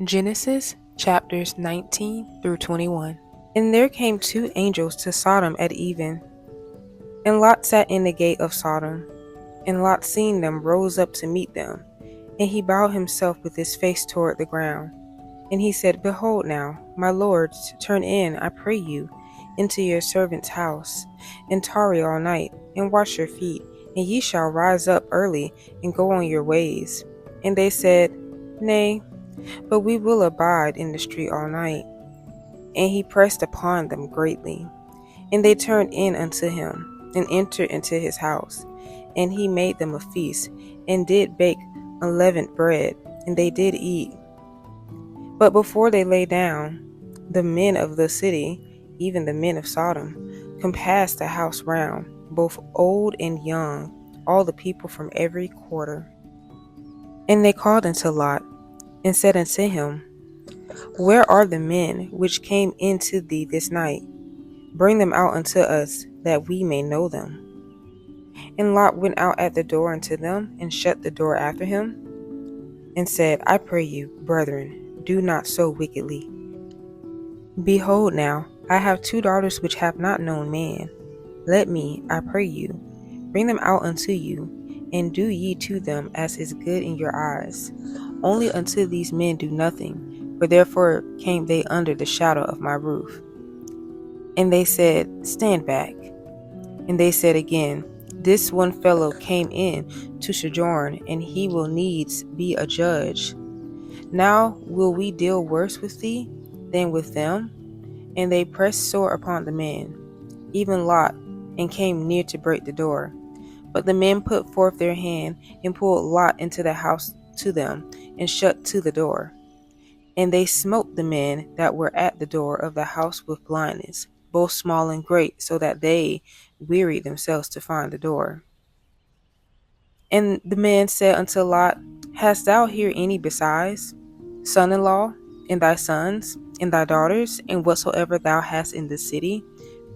Genesis chapters 19 through 21. And there came two angels to Sodom at even, and Lot sat in the gate of Sodom. And Lot, seeing them, rose up to meet them, and he bowed himself with his face toward the ground. And he said, Behold now, my lords, turn in, I pray you, into your servant's house, and tarry all night, and wash your feet, and ye shall rise up early, and go on your ways. And they said, Nay, but we will abide in the street all night. And he pressed upon them greatly. And they turned in unto him, and entered into his house. And he made them a feast, and did bake unleavened bread, and they did eat. But before they lay down, the men of the city, even the men of Sodom, compassed the house round, both old and young, all the people from every quarter. And they called unto Lot, and said unto him, Where are the men which came into thee this night? Bring them out unto us, that we may know them. And Lot went out at the door unto them, and shut the door after him, and said, I pray you, brethren, do not so wickedly. Behold now, I have two daughters which have not known man. Let me, I pray you, bring them out unto you, and do ye to them as is good in your eyes. Only unto these men do nothing, for therefore came they under the shadow of my roof. And they said, Stand back. And they said again, This one fellow came in to sojourn, and he will needs be a judge. Now will we deal worse with thee than with them? And they pressed sore upon the men, even Lot, and came near to break the door. But the men put forth their hand, and pulled Lot into the house to them, and shut to the door. And they smote the men that were at the door of the house with blindness, both small and great, so that they wearied themselves to find the door. And the man said unto Lot, Hast thou here any besides, son-in-law, and thy sons, and thy daughters, and whatsoever thou hast in the city?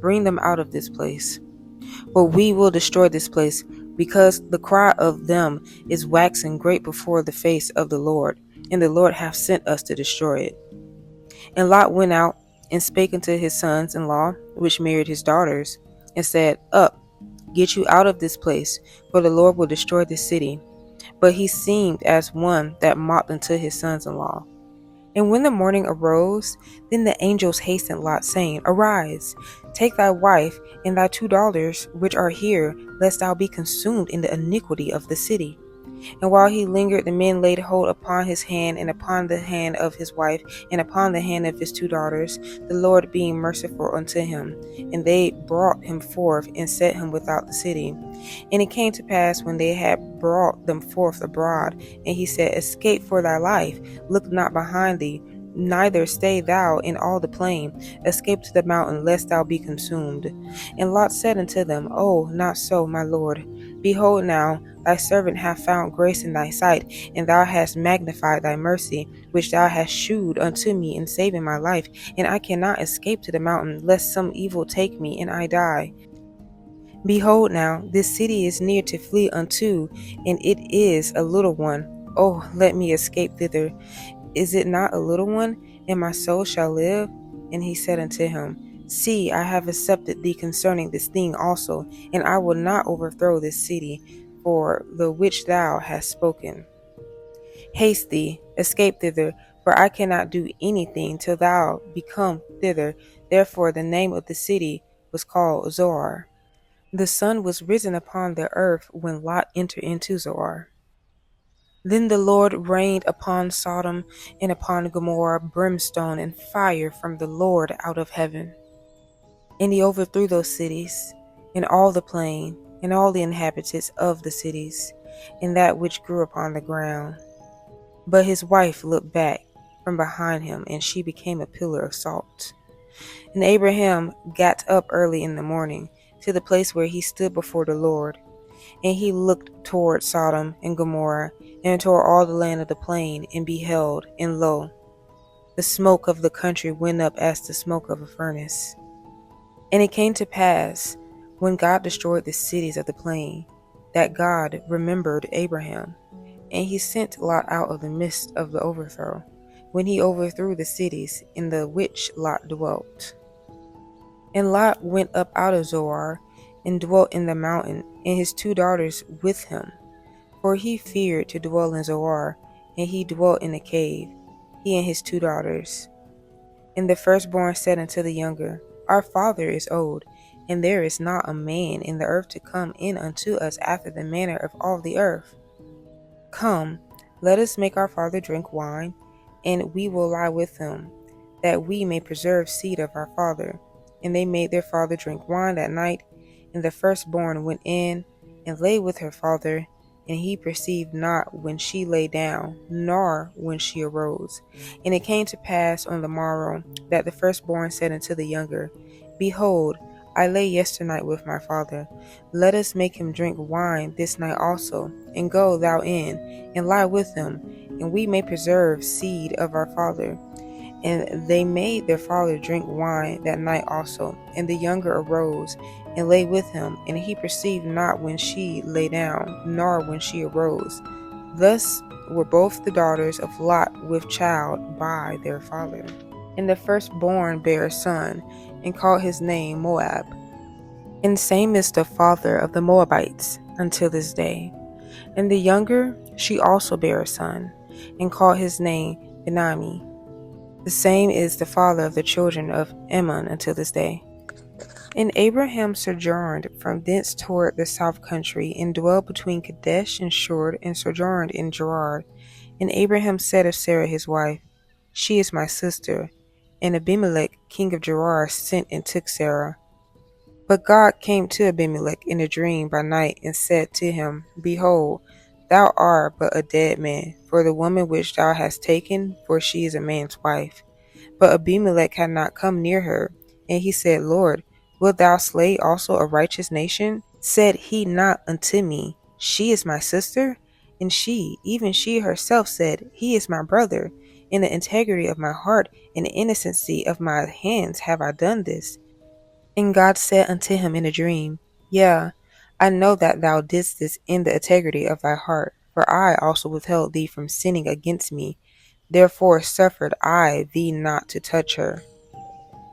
Bring them out of this place. For we will destroy this place, because the cry of them is waxing great before the face of the Lord, and the Lord hath sent us to destroy it. And Lot went out, and spake unto his sons-in-law, which married his daughters, and said, Up, get you out of this place, for the Lord will destroy this city. But he seemed as one that mocked unto his sons-in-law. And when the morning arose, then the angels hastened Lot, saying, Arise, take thy wife and thy two daughters which are here, lest thou be consumed in the iniquity of the city. And while he lingered, the men laid hold upon his hand, and upon the hand of his wife, and upon the hand of his two daughters, the Lord being merciful unto him. And they brought him forth, and set him without the city. And it came to pass, when they had brought them forth abroad, and he said, Escape for thy life, look not behind thee, neither stay thou in all the plain. Escape to the mountain, lest thou be consumed. And Lot said unto them, Oh, not so, my lord. Behold now, thy servant hath found grace in thy sight, and thou hast magnified thy mercy, which thou hast shewed unto me in saving my life. And I cannot escape to the mountain, lest some evil take me, and I die. Behold now, this city is near to flee unto, and it is a little one. Oh, let me escape thither. Is it not a little one, and my soul shall live? And he said unto him, See, I have accepted thee concerning this thing also, and I will not overthrow this city, for the which thou hast spoken. Haste thee, escape thither, for I cannot do anything till thou be come thither. Therefore the name of the city was called Zoar. The sun was risen upon the earth when Lot entered into Zoar. Then the Lord rained upon Sodom and upon Gomorrah brimstone and fire from the Lord out of heaven. And he overthrew those cities, and all the plain, and all the inhabitants of the cities, and that which grew upon the ground. But his wife looked back from behind him, and she became a pillar of salt. And Abraham got up early in the morning to the place where he stood before the Lord. And he looked toward Sodom and Gomorrah, and toward all the land of the plain, and beheld, and lo, the smoke of the country went up as the smoke of a furnace. And it came to pass, when God destroyed the cities of the plain, that God remembered Abraham, and he sent Lot out of the midst of the overthrow, when he overthrew the cities in the which Lot dwelt. And Lot went up out of Zoar, and dwelt in the mountain, and his 2 daughters with him. For he feared to dwell in Zoar, and he dwelt in a cave, he and his 2 daughters. And the firstborn said unto the younger, Our father is old, and there is not a man in the earth to come in unto us after the manner of all the earth. Come, let us make our father drink wine, and we will lie with him, that we may preserve seed of our father. And they made their father drink wine that night. And the firstborn went in and lay with her father, and he perceived not when she lay down, nor when she arose. And it came to pass on the morrow that the firstborn said unto the younger, Behold, I lay yesternight with my father. Let us make him drink wine this night also, and go thou in, and lie with him, and we may preserve seed of our father. And they made their father drink wine that night also. And the younger arose and lay with him, and he perceived not when she lay down, nor when she arose. Thus were both the daughters of Lot with child by their father. And the firstborn bare a son, and called his name Moab. And same is the father of the Moabites until this day. And the younger, she also bare a son, and called his name Benami. The same is the father of the children of Ammon until this day. And Abraham sojourned from thence toward the south country, and dwelled between Kadesh and Shur, and sojourned in Gerar. And Abraham said of Sarah his wife, She is my sister. And Abimelech king of Gerar sent and took Sarah. But God came to Abimelech in a dream by night, and said to him, Behold, thou art but a dead man, for the woman which thou hast taken, for she is a man's wife. But Abimelech had not come near her. And he said, Lord, wilt thou slay also a righteous nation? Said he not unto me, She is my sister? And she, even she herself, said, He is my brother. In the integrity of my heart and the innocency of my hands have I done this. And God said unto him in a dream, Yea, I know that thou didst this in the integrity of thy heart, for I also withheld thee from sinning against me. Therefore suffered I thee not to touch her.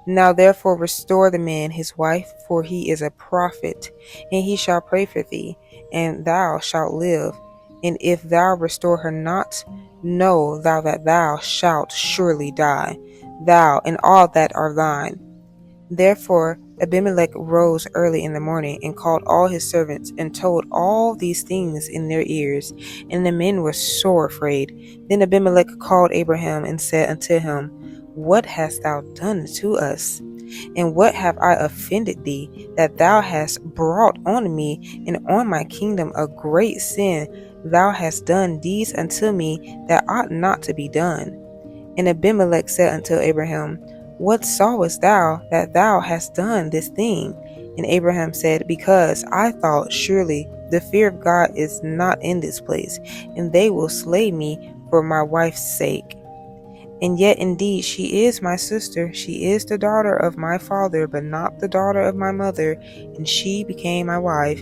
Now therefore restore the man his wife, for he is a prophet, and he shall pray for thee, and thou shalt live. And if thou restore her not, know thou that thou shalt surely die, thou and all that are thine. Therefore Abimelech rose early in the morning, and called all his servants, and told all these things in their ears. And the men were sore afraid. Then Abimelech called Abraham, and said unto him, What hast thou done to us? And what have I offended thee, that thou hast brought on me and on my kingdom a great sin? Thou hast done deeds unto me that ought not to be done. And Abimelech said unto Abraham, What sawest thou that thou hast done this thing? And Abraham said, Because I thought, surely the fear of God is not in this place, and they will slay me for my wife's sake. And yet indeed she is my sister, she is the daughter of my father, but not the daughter of my mother, and she became my wife.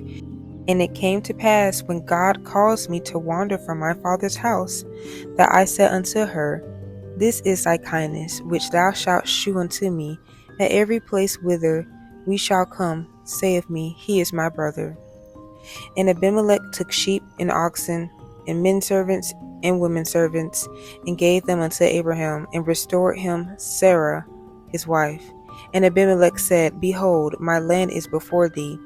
And it came to pass, when God caused me to wander from my father's house, that I said unto her, This is thy kindness, which thou shalt shew unto me. At every place whither we shall come, say of me, He is my brother. And Abimelech took sheep and oxen, and men servants and women servants, and gave them unto Abraham, and restored him Sarah his wife. And Abimelech said, Behold, my land is before thee,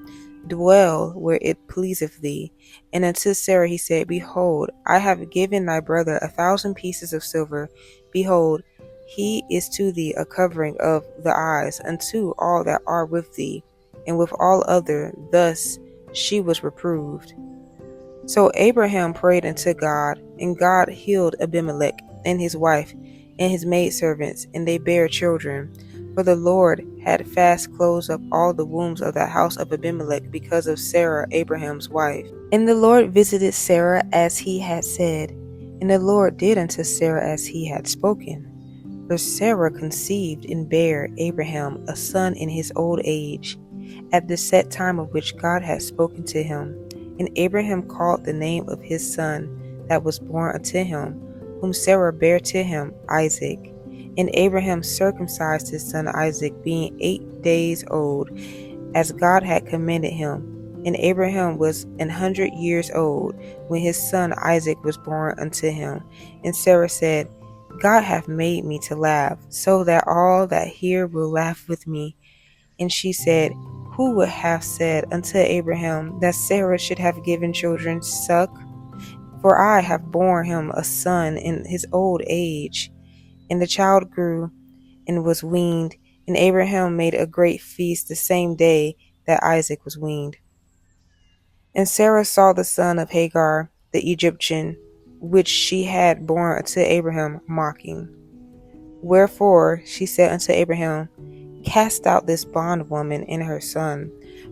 dwell where it pleaseth thee. And unto Sarah he said, Behold, I have given thy brother 1,000 pieces of silver. Behold, he is to thee a covering of the eyes unto all that are with thee, and with all other. Thus she was reproved. So Abraham prayed unto God, and God healed Abimelech and his wife and his maidservants, and they bare children. For the Lord had fast closed up all the wombs of the house of Abimelech because of Sarah, Abraham's wife. And the Lord visited Sarah as he had said, and the Lord did unto Sarah as he had spoken. For Sarah conceived and bare Abraham a son in his old age, at the set time of which God had spoken to him. And Abraham called the name of his son that was born unto him, whom Sarah bare to him Isaac. And Abraham circumcised his son Isaac, being 8 days old, as God had commanded him. And Abraham was 100 years old when his son Isaac was born unto him. And Sarah said, God hath made me to laugh, so that all that hear will laugh with me. And she said, Who would have said unto Abraham that Sarah should have given children suck? For I have borne him a son in his old age. And the child grew and was weaned, and Abraham made a great feast the same day that Isaac was weaned. And Sarah saw the son of Hagar, the Egyptian, which she had borne unto Abraham, mocking. Wherefore she said unto Abraham, Cast out this bondwoman and her son,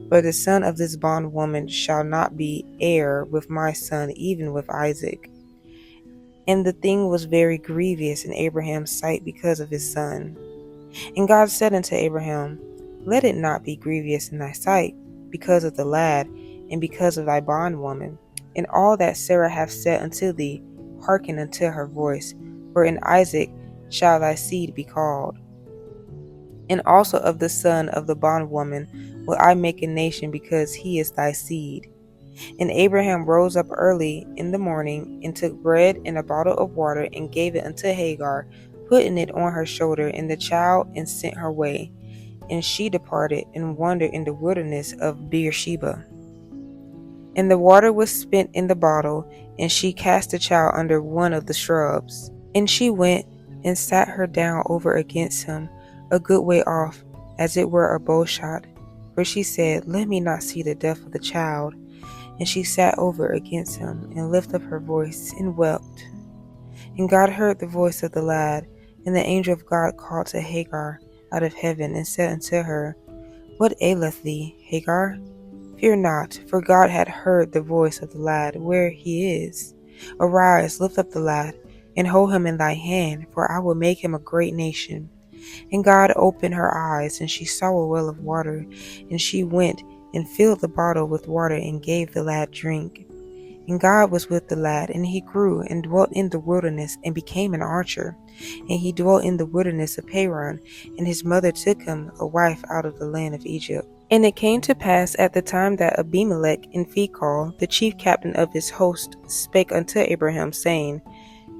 for the son of this bondwoman shall not be heir with my son, even with Isaac. And the thing was very grievous in Abraham's sight because of his son. And God said unto Abraham, Let it not be grievous in thy sight, because of the lad, and because of thy bondwoman. And all that Sarah hath said unto thee, hearken unto her voice, for in Isaac shall thy seed be called. And also of the son of the bondwoman will I make a nation, because he is thy seed. And Abraham rose up early in the morning, and took bread and a bottle of water, and gave it unto Hagar, putting it on her shoulder and the child, and sent her way. And she departed and wandered in the wilderness of Beersheba. And the water was spent in the bottle, and she cast the child under one of the shrubs. And she went and sat her down over against him, a good way off, as it were a bow shot. For she said, Let me not see the death of the child. And she sat over against him, and lifted up her voice, and wept. And God heard the voice of the lad, and the angel of God called to Hagar out of heaven, and said unto her, What aileth thee, Hagar? Fear not, for God hath heard the voice of the lad where he is. Arise, lift up the lad, and hold him in thy hand, for I will make him a great nation. And God opened her eyes, and she saw a well of water, and she went and filled the bottle with water, and gave the lad drink. And God was with the lad, and he grew, and dwelt in the wilderness, and became an archer. And he dwelt in the wilderness of Paran, and his mother took him a wife out of the land of Egypt. And it came to pass at the time that Abimelech in Phicol, the chief captain of his host, spake unto Abraham, saying,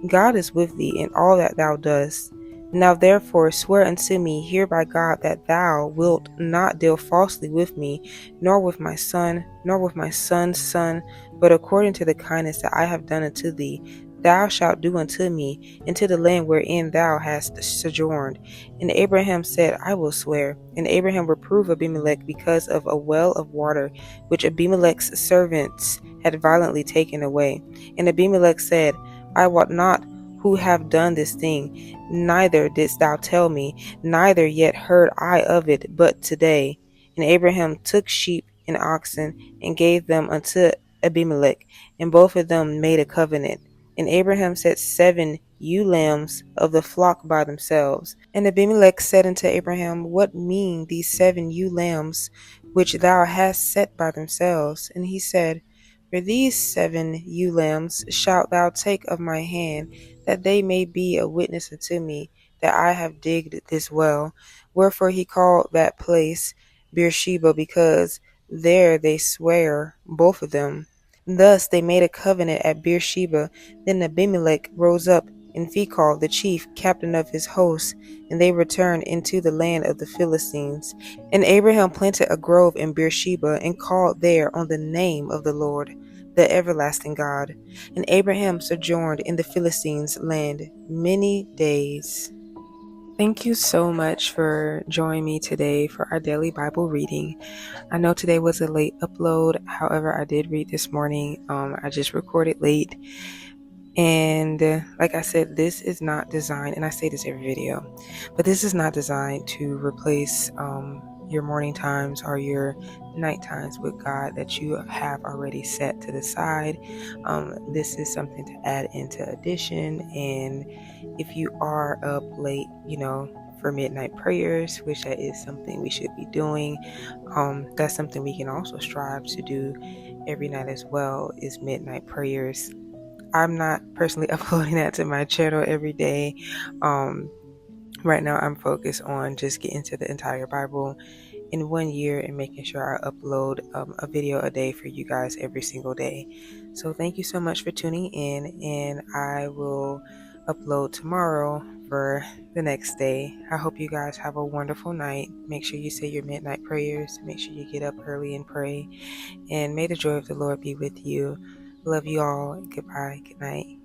God is with thee in all that thou doest. Now therefore swear unto me here by God that thou wilt not deal falsely with me, nor with my son, nor with my son's son, but according to the kindness that I have done unto thee, thou shalt do unto me, and to the land wherein thou hast sojourned. And Abraham said, I will swear. And Abraham reproved Abimelech because of a well of water, which Abimelech's servants had violently taken away. And Abimelech said, I wot not who have done this thing, neither didst thou tell me, neither yet heard I of it but today. And Abraham took sheep and oxen, and gave them unto Abimelech, and both of them made a covenant. And Abraham set 7 ewe lambs of the flock by themselves. And Abimelech said unto Abraham, What mean these 7 ewe lambs which thou hast set by themselves? And he said, For these 7 ewe lambs shalt thou take of my hand, that they may be a witness unto me that I have digged this well. Wherefore he called that place Beersheba, because there they sware both of them. Thus they made a covenant at Beersheba. Then Abimelech rose up in Phicol, the chief captain of his hosts, and they returned into the land of the Philistines. And Abraham planted a grove in Beersheba, and called there on the name of the Lord, the everlasting God. And Abraham sojourned in the Philistines' land many days. Thank you so much for joining me today for our daily Bible reading. I know today was a late upload. However, I did read this morning. I just recorded late. And like I said, this is not designed, and I say this every video, but this is not designed to replace your morning times or your night times with God that you have already set to the side. This is something to add into addition. And if you are up late, for midnight prayers, which that is something we should be doing, that's something we can also strive to do every night as well, is midnight prayers. I'm not personally uploading that to my channel every day. Right now I'm focused on just getting to the entire Bible in 1 year and making sure I upload a video a day for you guys every single day. So thank you so much for tuning in, and I will upload tomorrow for the next day. I hope you guys have a wonderful night. Make sure you say your midnight prayers. Make sure you get up early and pray, and may the joy of the Lord be with you. Love you all. Goodbye. Good night.